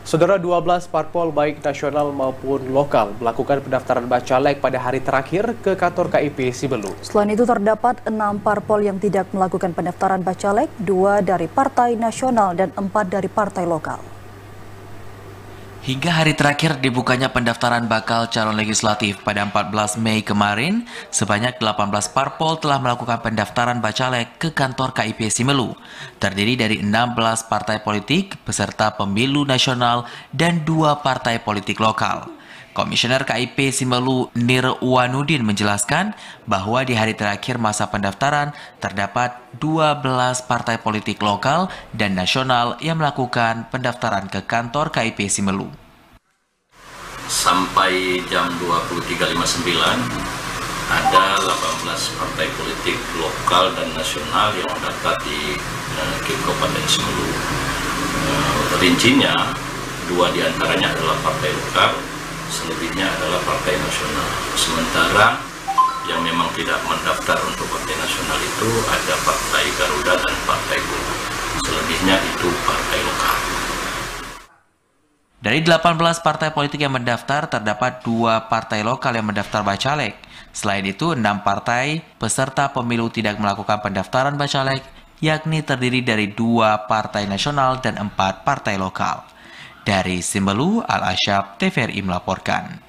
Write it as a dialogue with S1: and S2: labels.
S1: Saudara, 12 parpol baik nasional maupun lokal melakukan pendaftaran bacalek pada hari terakhir ke kantor KIP Sibelu.
S2: Selain itu terdapat 6 parpol yang tidak melakukan pendaftaran bacalek, 2 dari partai nasional dan 4 dari partai lokal.
S3: Hingga hari terakhir dibukanya pendaftaran bakal calon legislatif pada 14 Mei kemarin, sebanyak 18 parpol telah melakukan pendaftaran bacalek ke kantor KIP Simelu, terdiri dari 16 partai politik, peserta pemilu nasional, dan 2 partai politik lokal. Komisioner KIP Simelu Nirwanudin menjelaskan bahwa di hari terakhir masa pendaftaran terdapat 12 partai politik lokal dan nasional yang melakukan pendaftaran ke kantor KIP Simelu.
S4: Sampai jam 23.59 ada 18 partai politik lokal dan nasional yang mendaftar di Kabupaten Simelu. Rincinya, 2 diantaranya adalah partai lokal, selebihnya adalah partai nasional. Sementara yang memang tidak mendaftar untuk partai nasional itu ada partai Garuda dan partai Buruh. Selebihnya itu partai lokal.
S3: Dari 18 partai politik yang mendaftar, terdapat 2 partai lokal yang mendaftar bacalek. Selain itu, 6 partai peserta pemilu tidak melakukan pendaftaran bacalek, yakni terdiri dari 2 partai nasional dan 4 partai lokal. Dari Simelu, Al-Asyab, TVRI melaporkan.